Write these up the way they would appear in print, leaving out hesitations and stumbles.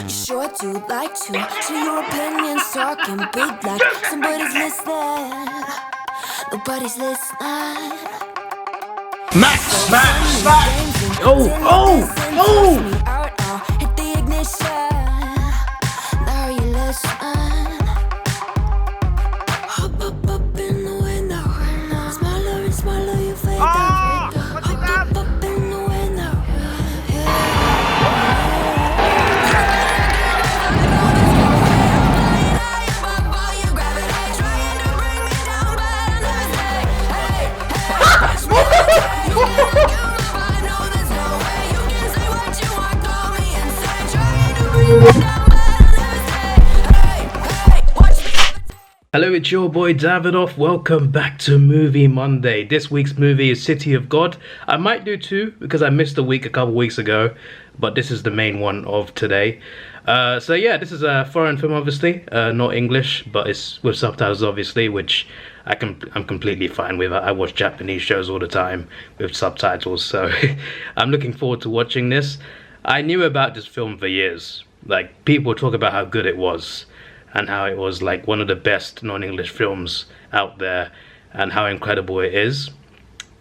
You sure do like to share your opinions, talking big like somebody's listening. Nobody's listening. Max! Oh! Hit the ignition. Now you listen. Hop up in the window. Smaller and smaller, you fade down. Hop up in the window. Hello, it's your boy Davidoff. Welcome back to Movie Monday. This week's movie is City of God. I might do two because I missed a week a couple weeks ago, but this is the main one of today. So yeah, this is a foreign film, obviously, not English, but it's with subtitles, obviously, which I'm completely fine with. I watch Japanese shows all the time with subtitles, so I'm looking forward to watching this. I knew about this film for years. Like, people talk about how good it was, and how it was like one of the best non-English films out there, and how incredible it is.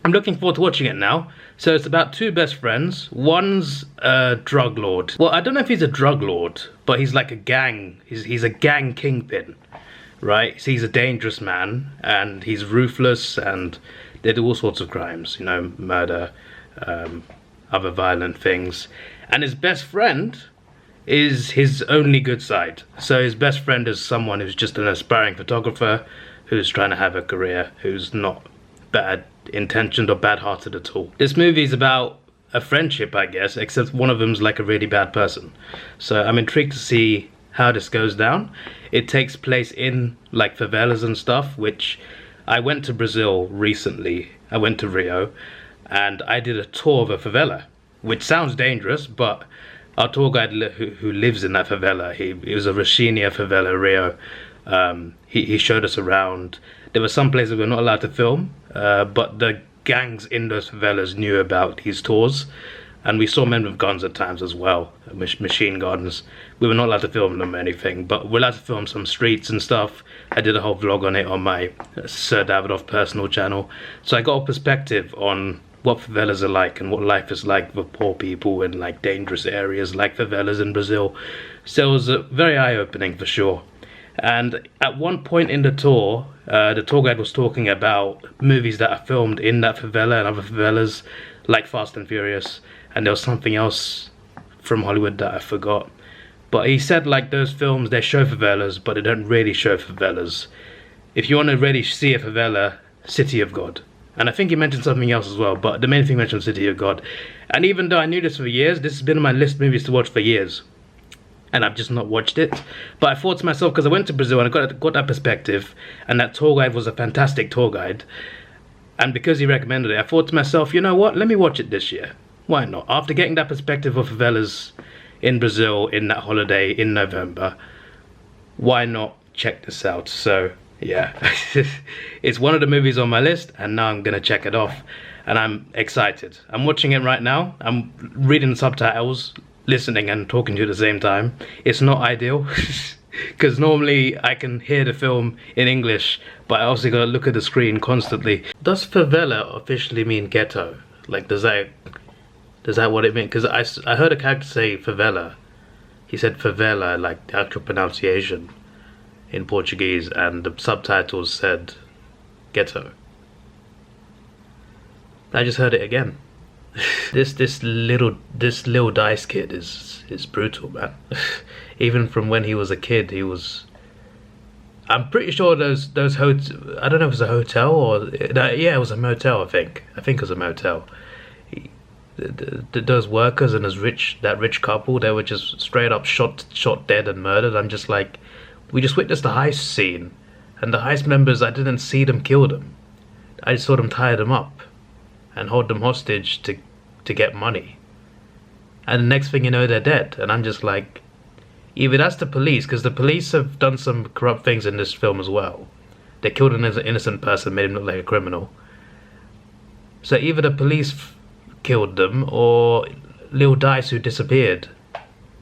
I'm looking forward to watching it now. So it's about two best friends. One's a drug lord. Well, I don't know if he's a drug lord, but he's like a gang. He's a gang kingpin, right? So he's a dangerous man, and he's ruthless, and they do all sorts of crimes, you know, murder, other violent things. And his best friend is his only good side. So his best friend is someone who's just an aspiring photographer, who's trying to have a career, who's not bad intentioned or bad hearted at all. This movie is about a friendship, I guess, except one of them's like a really bad person. So I'm intrigued to see how this goes down. It takes place in like favelas and stuff, which I went to Brazil recently. I went to Rio and I did a tour of a favela, which sounds dangerous, but our tour guide who lives in that favela, he was a Rachinha favela, Rio. He showed us around. There were some places we were not allowed to film, but the gangs in those favelas knew about these tours, and we saw men with guns at times as well, machine guns. We were not allowed to film them or anything, but we're allowed to film some streets and stuff. I did a whole vlog on it on my Sir Davidoff personal channel, so I got a perspective on what favelas are like and what life is like for poor people in like dangerous areas like favelas in Brazil. So it was very eye-opening for sure. And at one point in the tour guide was talking about movies that are filmed in that favela and other favelas, like Fast and Furious, and there was something else from Hollywood that I forgot. But he said like those films, they show favelas, but they don't really show favelas. If you want to really see a favela, City of God. And I think he mentioned something else as well, but the main thing mentioned City of God. And even though I knew this for years, this has been on my list of movies to watch for years, and I've just not watched it. But I thought to myself, because I went to Brazil and I got that perspective, and that tour guide was a fantastic tour guide, and because he recommended it, I thought to myself, you know what, let me watch it this year. Why not? After getting that perspective of favelas in Brazil in that holiday in November, why not check this out? So yeah, it's one of the movies on my list, and now I'm gonna check it off, and I'm excited. I'm watching it right now. I'm reading the subtitles, listening and talking to you at the same time. It's not ideal because normally I can hear the film in English, but I also gotta look at the screen constantly. Does favela officially mean ghetto? Like, does that what it means? Because I heard a character say favela. He said favela, like the actual pronunciation in Portuguese, and the subtitles said ghetto. I just heard it again. This little Dice kid is brutal, man. Even from when he was a kid, he was. I'm pretty sure those I don't know if it was a hotel or yeah, it was a motel. I think it was a motel. Those workers and that rich couple, they were just straight up shot dead and murdered. I'm just like, we just witnessed the heist scene, and the heist members, I didn't see them kill them. I just saw them tie them up and hold them hostage to get money. And the next thing you know, they're dead. And I'm just like, either that's the police, because the police have done some corrupt things in this film as well. They killed an innocent person, made him look like a criminal. So either the police killed them, or Lil Dice, who disappeared,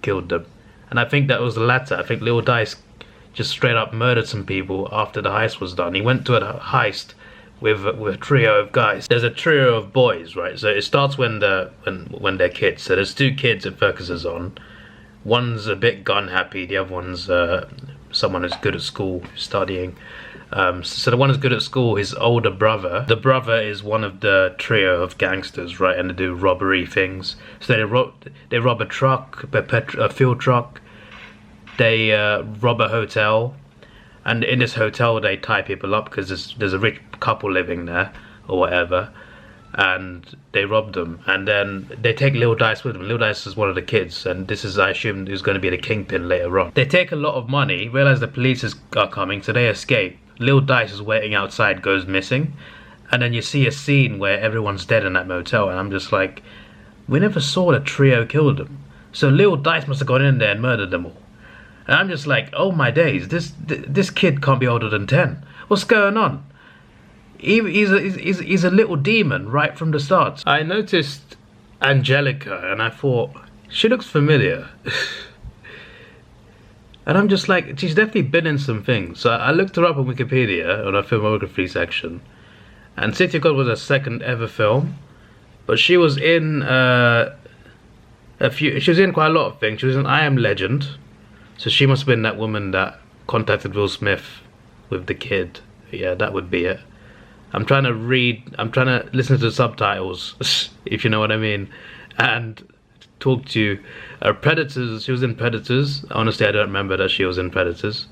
killed them. And I think that was the latter. I think Lil Dice just straight up murdered some people after the heist was done. He went to a heist with a trio of guys. There's a trio of boys, right? So it starts when they're kids. So there's two kids it focuses on. One's a bit gun happy. The other one's someone who's good at school, studying. So the one who's good at school, his older brother. The brother is one of the trio of gangsters, right? And they do robbery things. So they rob a truck, a fuel truck. They rob a hotel, and in this hotel they tie people up because there's a rich couple living there or whatever, and they rob them, and then they take Lil Dice with them. Lil Dice is one of the kids, and this is, I assume, who's going to be the kingpin later on. They take a lot of money, realize the police are coming, so they escape. Lil Dice is waiting outside, goes missing, and then you see a scene where everyone's dead in that motel, and I'm just like, we never saw the trio kill them, so Lil Dice must have gone in there and murdered them all. And I'm just like, oh my days, this kid can't be older than 10. What's going on? He's a little demon right from the start. I noticed Angelica and I thought, she looks familiar. And I'm just like, she's definitely been in some things. So I looked her up on Wikipedia, on her filmography section. And City of God was her second ever film. But she was in she was in quite a lot of things. She was in I Am Legend. So she must have been that woman that contacted Will Smith with the kid. Yeah, that would be it. I'm trying to listen to the subtitles, if you know what I mean, and talk to Predators. She was in Predators. Honestly, I don't remember that she was in Predators.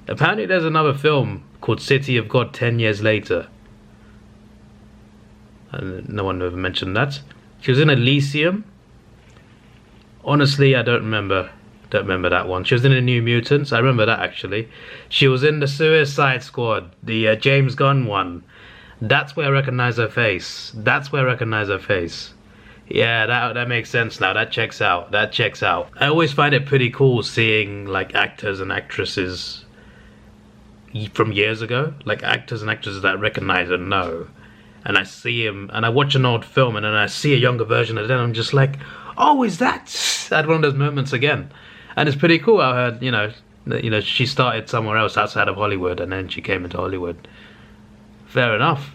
Apparently there's another film called City of God 10 years later. And no one ever mentioned that. She was in Elysium. Honestly, I don't remember that one. She was in the New Mutants. I remember that, actually. She was in the Suicide Squad, the James Gunn one. That's where I recognize her face. Yeah, that makes sense now. That checks out. I always find it pretty cool seeing like actors and actresses from years ago, like actors and actresses that I recognize and know. And I see him, and I watch an old film, and then I see a younger version of them. I'm just like, oh, is that? I had one of those moments again. And it's pretty cool. I heard, you know, she started somewhere else outside of Hollywood, and then she came into Hollywood. Fair enough.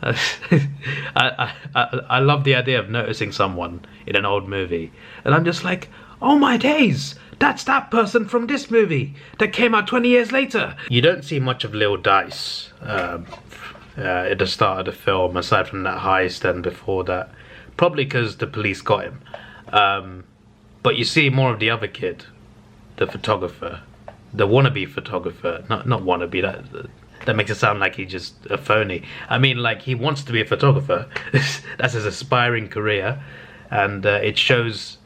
I love the idea of noticing someone in an old movie, and I'm just like, oh my days, that's that person from this movie that came out 20 years later. You don't see much of Lil Dice at the start of the film, aside from that heist and before that, probably because the police got him. But you see more of the other kid, the photographer, the wannabe photographer. Not wannabe, that makes it sound like he's just a phony. I mean, like, he wants to be a photographer. That's his aspiring career. And it shows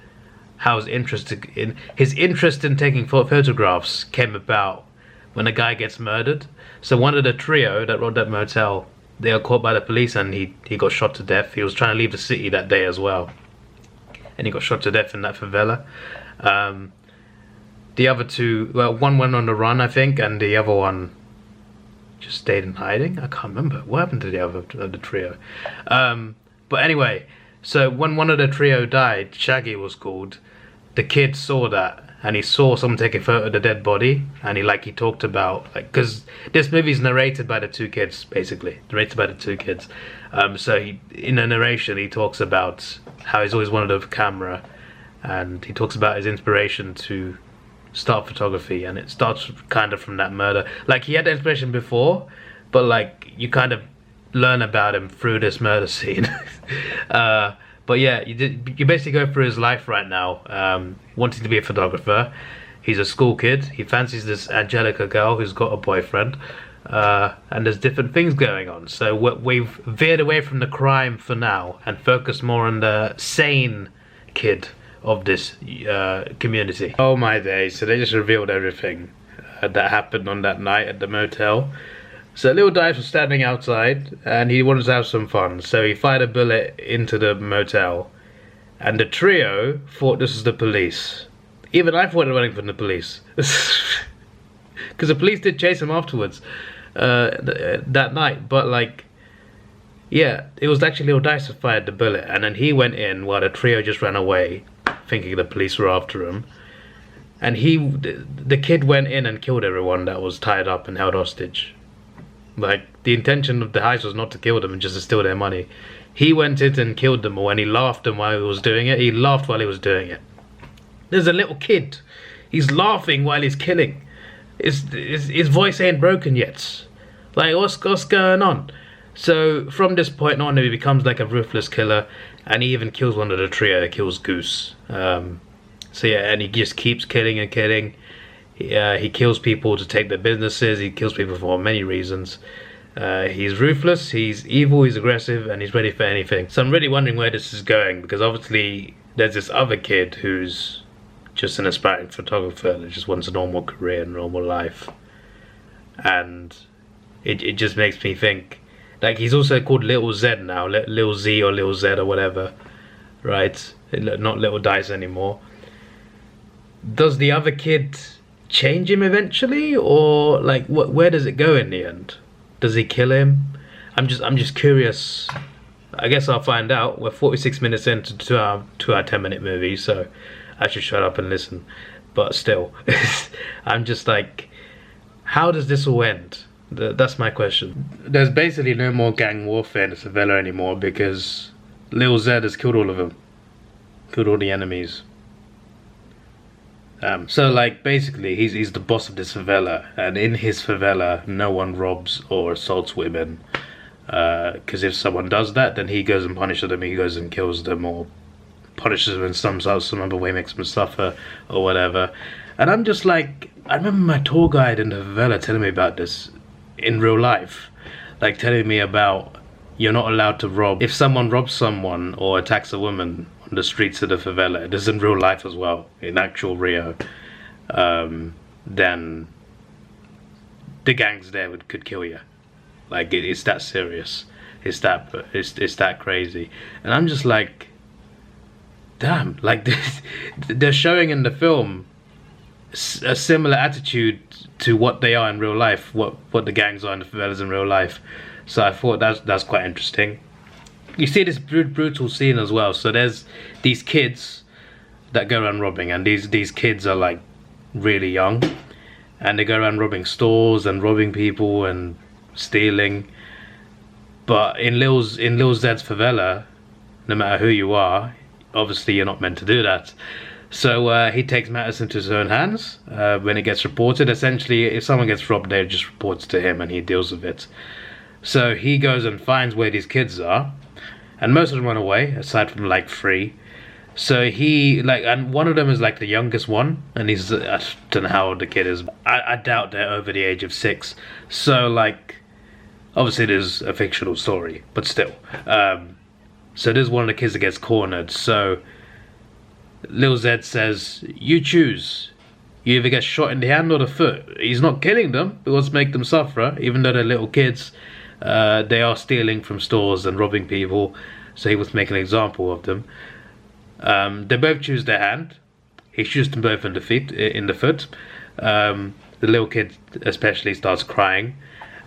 how his interest in taking photographs came about when a guy gets murdered. So one of the trio that robbed that motel, they got caught by the police, and he got shot to death. He was trying to leave the city that day as well, and he got shot to death in that favela. The other two, well, one went on the run, I think, and the other one just stayed in hiding. I can't remember what happened to the other of the trio. But anyway, so when one of the trio died, Shaggy was called, the kid saw that, and he saw someone take a photo of the dead body, and he talked about, like, because this movie is narrated by the two kids, basically narrated by the two kids. So in the narration, he talks about how he's always wanted a camera, and he talks about his inspiration to start photography, and it starts kind of from that murder. Like, he had the inspiration before, but like you kind of learn about him through this murder scene. But yeah, you basically go through his life right now, wanting to be a photographer. He's a school kid. He fancies this Angelica girl who's got a boyfriend, and there's different things going on. So we've veered away from the crime for now and focused more on the sane kid of this community. Oh my days, so they just revealed everything that happened on that night at the motel. So Lil Dice was standing outside, and he wanted to have some fun, so he fired a bullet into the motel, and the trio thought this was the police. Even I thought they were running from the police, because the police did chase him afterwards that night. But like, yeah, it was actually Lil Dice who fired the bullet, and then he went in while the trio just ran away, thinking the police were after him. And the kid went in and killed everyone that was tied up and held hostage. Like, the intention of the heist was not to kill them and just to steal their money. He went in and killed them all, and he laughed them while he was doing it. He laughed while he was doing it. There's a little kid. He's laughing while he's killing. His voice ain't broken yet. Like, what's going on? So from this point on, he becomes like a ruthless killer, and he even kills one of the trio. He kills Goose. So yeah, and he just keeps killing and killing. He kills people to take their businesses. He kills people for many reasons. He's ruthless, he's evil, he's aggressive, and he's ready for anything. So I'm really wondering where this is going, because obviously there's this other kid who's just an aspiring photographer that just wants a normal career and normal life. And it just makes me think, like, he's also called Little Z now, Little Z or Little Z or whatever, right? Not Little Dice anymore. Does the other kid change him eventually, or like where does it go in the end? Does he kill him? I'm just curious. I guess I'll find out. We're 46 minutes into 2 hour 10-minute movie, so I should shut up and listen. But still, I'm just like, how does this all end? That's my question. There's basically no more gang warfare in the favela anymore, because Lil Z has killed all of them. Killed all the enemies. So like basically he's the boss of this favela, and in his favela no one robs or assaults women, because if someone does that, then he goes and punishes them. He goes and kills them or punishes them in some other way, makes them suffer or whatever. And I'm just like, I remember my tour guide in the favela telling me about this in real life, like telling me about, you're not allowed to rob. If someone robs someone or attacks a woman on the streets of the favela, it is in real life as well, in actual Rio, then the gangs there could kill you. Like, it's that serious. It's that crazy. And I'm just like, damn, like this, they're showing in the film a similar attitude to what they are in real life, what the gangs are in the favelas in real life. So I thought that's quite interesting. You see this brutal scene as well. So there's these kids that go around robbing, and these kids are like really young, and they go around robbing stores and robbing people and stealing. But in Lil Zed's favela, no matter who you are, obviously you're not meant to do that. So he takes matters into his own hands when it gets reported. Essentially, if someone gets robbed, they just report it to him and he deals with it. So he goes and finds where these kids are, and most of them run away, aside from like 3. So he, like, and one of them is like the youngest one, and he's, I don't know how old the kid is. I doubt they're over the age of 6. So like, obviously it is a fictional story, but still. So there's one of the kids that gets cornered. So Lil Zed says, you choose. You either get shot in the hand or the foot. He's not killing them, he wants to make them suffer, even though they're little kids. They are stealing from stores and robbing people, so he was making an example of them. They both choose their hand. He shoots them both in the foot. The little kid especially starts crying.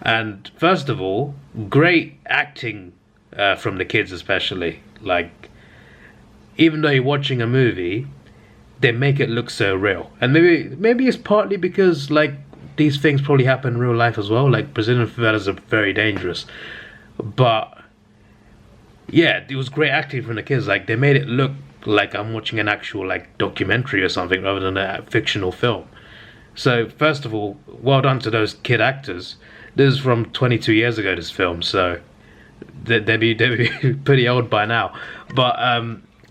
And first of all, great acting from the kids especially. Like, even though you're watching a movie, they make it look so real. And maybe it's partly because like these things probably happen in real life as well. Like, Brazilian favelas are very dangerous. But yeah, it was great acting from the kids. Like, they made it look like I'm watching an actual like documentary or something rather than a fictional film. So first of all, well done to those kid actors. This is from 22 years ago, this film, so they'd be pretty old by now. But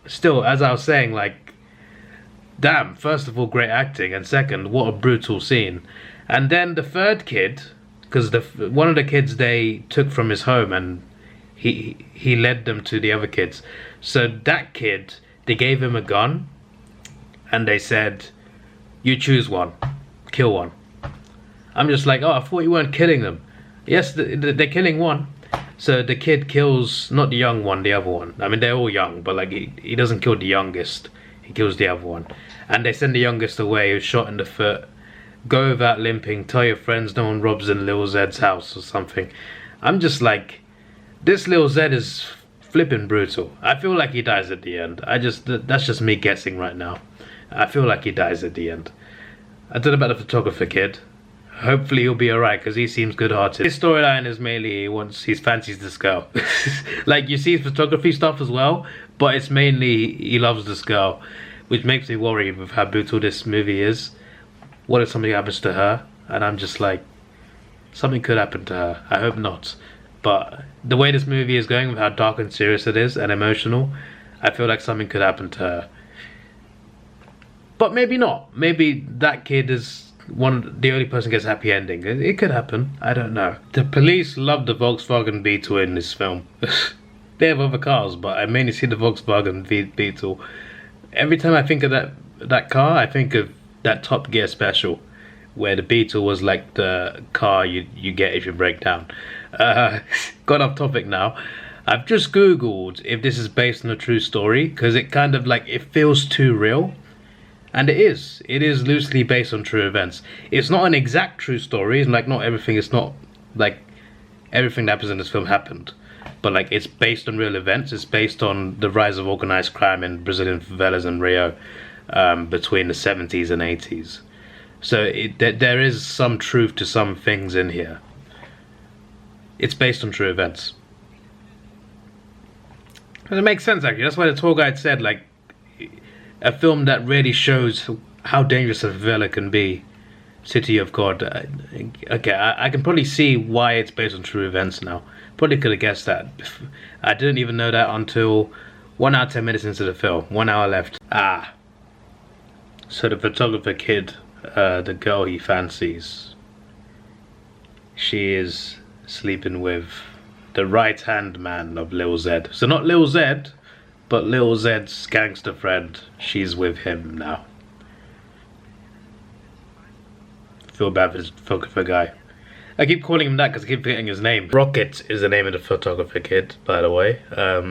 still, as I was saying, like, damn, first of all, great acting, and second, what a brutal scene. And then the third kid, because one of the kids they took from his home, and he led them to the other kids. So that kid, they gave him a gun, and they said, you choose one, kill one. I'm just like, oh, I thought you weren't killing them. Yes, they're killing one. So the kid kills, not the young one, the other one. I mean, they're all young, but like he doesn't kill the youngest. He kills the other one. And they send the youngest away, who's shot in the foot. Go without limping, tell your friends no one robs in Lil Zed's house or something. I'm just like, this Lil Zed is flipping brutal. I feel like he dies at the end. That's just me guessing right now. I feel like he dies at the end. I don't know about the photographer kid. Hopefully he'll be alright, because he seems good-hearted. His storyline is mainly he fancies this girl. Like, you see his photography stuff as well, but it's mainly he loves this girl, which makes me worry with how brutal this movie is. What if something happens to her? And I'm just like, something could happen to her. I hope not. But the way this movie is going, with how dark and serious it is and emotional, I feel like something could happen to her. But maybe not. Maybe that kid is the only person gets a happy ending. It could happen. I don't know. The police love the Volkswagen Beetle in this film. They have other cars, but I mainly see the Volkswagen Beetle. Every time I think of that car, I think of that Top Gear special, where the Beetle was like the car you get if you break down. Got off topic now. I've just googled if this is based on a true story, because it kind of like, it feels too real. And it is loosely based on true events. It's not an exact true story, and like not everything that happens in this film happened. But like, it's based on real events. It's based on the rise of organized crime in Brazilian favelas in Rio between the 70s and 80s. So there is some truth to some things in here. It's based on true events. And it makes sense, actually. That's why the tour guide said, like, a film that really shows how dangerous a favela can be. City of God. Okay, I can probably see why it's based on true events now. Probably could have guessed that. I didn't even know that until 1 hour 10 minutes into the film. 1 hour left. So the photographer kid, the girl he fancies, she is sleeping with the right-hand man of Lil Zed. So not Lil Zed, but Lil Zed's gangster friend. She's with him now. Feel bad for this photographer guy. I keep calling him that because I keep forgetting his name. Rocket is the name of the photographer kid, by the way.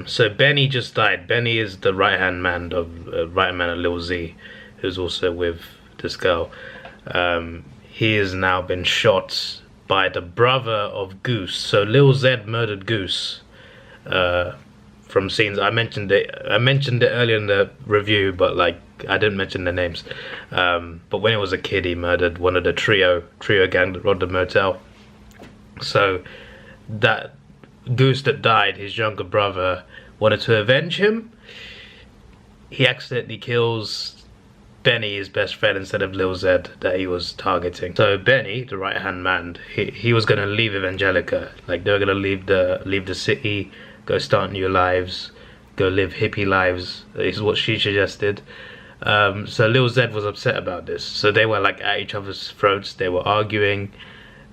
So Benny just died. Benny is the right-hand man of Lil Z, who's also with this girl. He has now been shot by the brother of Goose. So Lil Z murdered Goose. From scenes, I mentioned it earlier in the review, but like, I didn't mention their names. But when he was a kid, he murdered one of the trio gang that robbed the motel. So that Goose that died, his younger brother, wanted to avenge him. He accidentally kills Benny, his best friend, instead of Lil Zed that he was targeting. So Benny, the right hand man, he was gonna leave Evangelica. Like, they were gonna leave the city, go start new lives, go live hippie lives, is what she suggested. So Lil Zed was upset about this. So they were like at each other's throats. They were arguing.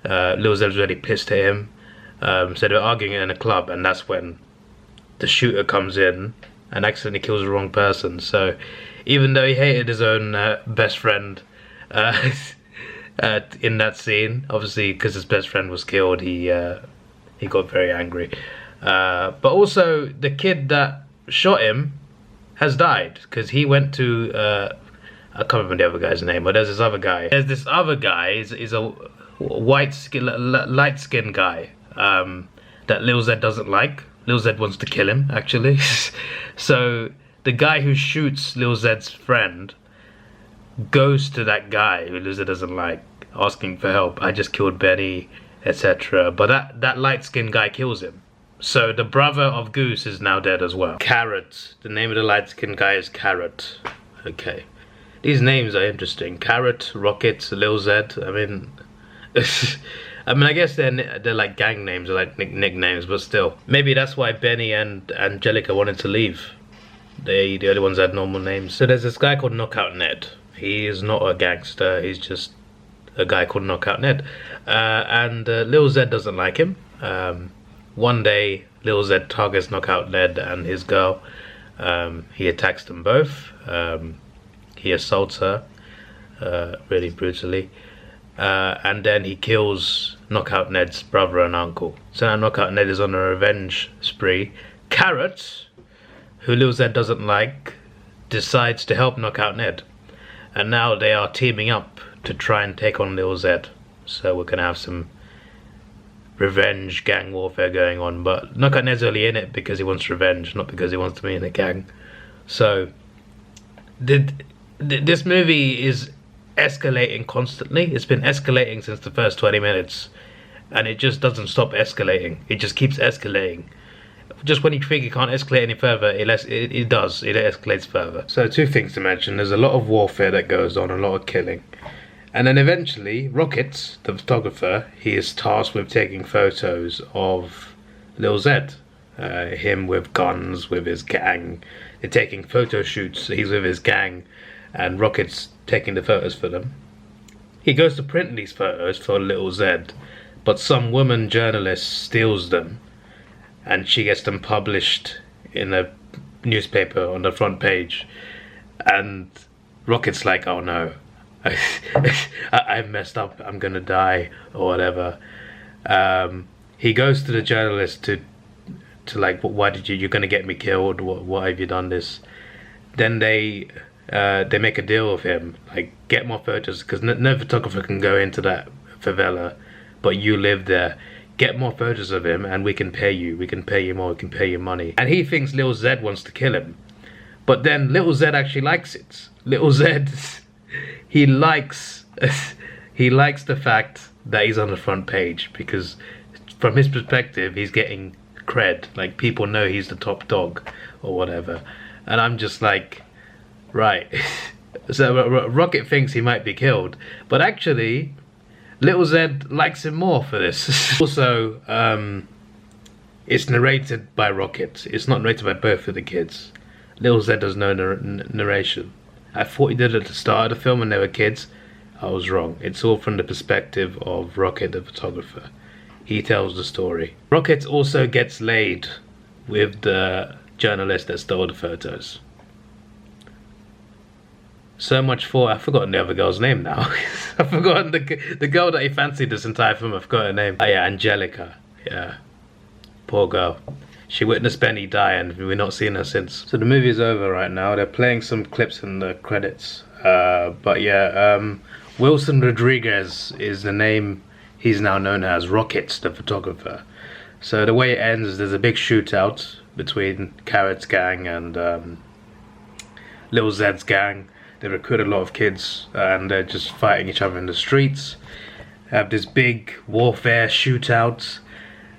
Lil Zed was really pissed at him. So they were arguing in a club, and that's when the shooter comes in and accidentally kills the wrong person. So even though he hated his own best friend in that scene, obviously because his best friend was killed, he got very angry. But also, the kid that shot him has died, because he went to I can't remember the other guy's name, but there's this other guy. There's this other guy. He's a light skinned guy that Lil Zed doesn't like. Lil Zed wants to kill him, actually. So the guy who shoots Lil Zed's friend goes to that guy who Lil Zed doesn't like, asking for help. I just killed Benny, etc. But that light skinned guy kills him. So the brother of Goose is now dead as well. Carrot. The name of the light-skinned guy is Carrot. Okay. These names are interesting. Carrot, Rocket, Lil Zed. I mean, I guess they're like gang names or like nicknames, but still. Maybe that's why Benny and Angelica wanted to leave. They the only ones that had normal names. So there's this guy called Knockout Ned. He is not a gangster. He's just a guy called Knockout Ned. And Lil Zed doesn't like him. One day, Lil Zed targets Knockout Ned and his girl. He attacks them both. He assaults her really brutally. And then he kills Knockout Ned's brother and uncle. So now Knockout Ned is on a revenge spree. Carrot, who Lil Zed doesn't like, decides to help Knockout Ned. And now they are teaming up to try and take on Lil Zed. So we're going to have some revenge gang warfare going on, but Knockout Ned's only in it because he wants revenge, not because he wants to be in a gang. So this movie is escalating constantly. It's been escalating since the first 20 minutes, and it just doesn't stop escalating. It just keeps escalating. Just when you think it can't escalate any further, it does. It escalates further. So two things to mention. There's a lot of warfare that goes on, a lot of killing. And then eventually, Rocket, the photographer, he is tasked with taking photos of Lil Zed. Him with guns, with his gang. They're taking photo shoots. He's with his gang, and Rocket's taking the photos for them. He goes to print these photos for Lil Zed, but some woman journalist steals them, and she gets them published in a newspaper on the front page. And Rocket's like, oh no, I've messed up, I'm gonna die, or whatever. He goes to the journalist to like, why did you're gonna get me killed, why have you done this? Then they make a deal with him, like, get more photos, because no photographer can go into that favela, but you live there. Get more photos of him and we can pay you more, we can pay you money. And he thinks Lil Zed wants to kill him, but then Lil Zed actually likes it. Lil Zed, he likes the fact that he's on the front page, because from his perspective he's getting cred, like people know he's the top dog or whatever. And I'm just like, right. So Rocket thinks he might be killed, but actually Lil Zed likes him more for this. Also, it's narrated by Rocket. It's not narrated by both of the kids. Lil Zed does no narration. I thought he did it at the start of the film when they were kids. I was wrong. It's all from the perspective of Rocket, the photographer. He tells the story. Rocket also gets laid with the journalist that stole the photos. So much for, I've forgotten the other girl's name now. I've forgotten the girl that he fancied this entire film. I've forgotten her name. Oh yeah, Angelica. Yeah, poor girl. She witnessed Benny die and we've not seen her since. So the movie is over right now. They're playing some clips in the credits. But yeah, Wilson Rodriguez is the name he's now known as, Rocket, the photographer. So the way it ends is there's a big shootout between Carrot's gang and Lil Zed's gang. They recruit a lot of kids and they're just fighting each other in the streets. Have this big warfare shootout,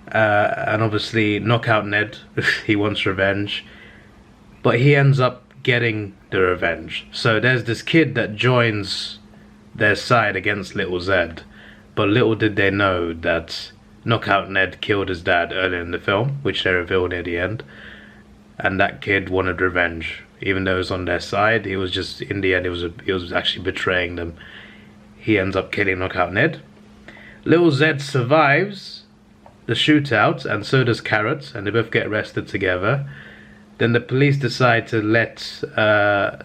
and obviously Knockout Ned, he wants revenge, but he ends up getting the revenge. So there's this kid that joins their side against Lil Zed, but little did they know that Knockout Ned killed his dad earlier in the film, which they reveal near the end, and that kid wanted revenge. Even though he was on their side, he was just, in the end, he was actually betraying them. He ends up killing Knockout Ned. Lil Zed survives the shootout, and so does Carrot, and they both get arrested together. Then the police decide to let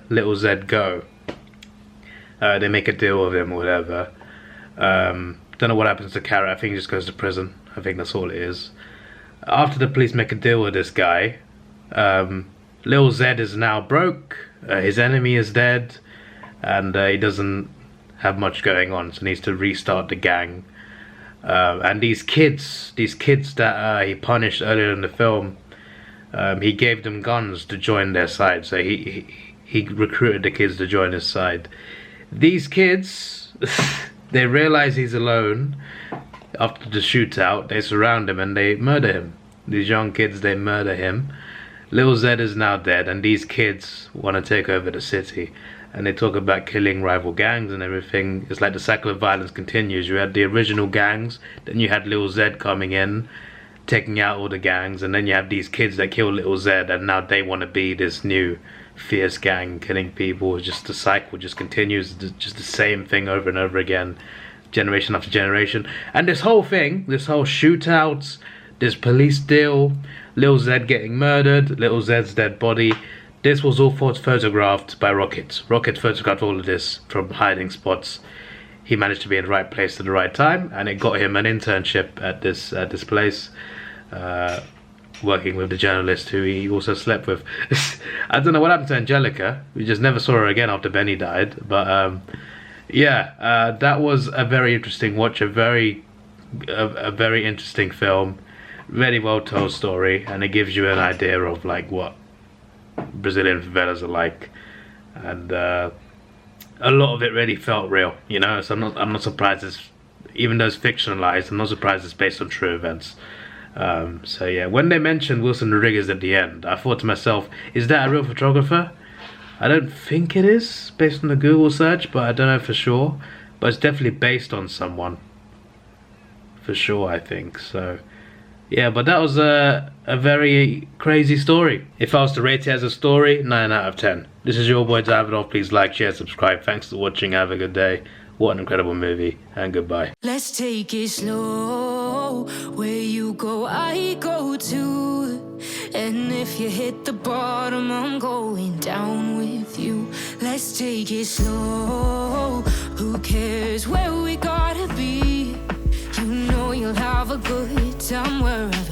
Lil Zed go. They make a deal with him or whatever. Don't know what happens to Carrot. I think he just goes to prison. I think that's all it is. After the police make a deal with this guy, Lil Zed is now broke, his enemy is dead, and he doesn't have much going on, so he needs to restart the gang. And these kids that he punished earlier in the film, he gave them guns to join their side, so he recruited the kids to join his side. These kids, they realize he's alone after the shootout, they surround him and they murder him. These young kids, they murder him. Lil Zed is now dead, and these kids want to take over the city, and they talk about killing rival gangs and everything. It's like the cycle of violence continues. You had the original gangs, then you had Lil Zed coming in, taking out all the gangs, and then you have these kids that kill Lil Zed, and now they want to be this new fierce gang killing people. It's just the cycle just continues, just the same thing over and over again, generation after generation. And this whole thing, this whole shootout, this police deal, Lil Zed getting murdered, Lil Zed's dead body, this was all photographed by Rocket. Rocket photographed all of this from hiding spots. He managed to be in the right place at the right time, and it got him an internship at this place, working with the journalist who he also slept with. I don't know what happened to Angelica. We just never saw her again after Benny died. But yeah, that was a very interesting watch, a very interesting film. Very well told story, and it gives you an idea of like what Brazilian favelas are like. And a lot of it really felt real, you know. So I'm not surprised it's, even though it's fictionalized, I'm not surprised it's based on true events. So yeah, when they mentioned Wilson Rodriguez at the end, I thought to myself, is that a real photographer? I don't think it is, based on the Google search, but I don't know for sure. But it's definitely based on someone, for sure, I think. So yeah, but that was a very crazy story. If I was to rate it as a story, 9 out of 10. This is your boy Davidoff. Please like, share, subscribe. Thanks for watching. Have a good day. What an incredible movie, and goodbye. Let's take it slow. Where you go, I go too. And if you hit the bottom, I'm going down with you. Let's take it slow. Who cares where we gotta be? You know you'll have a good time wherever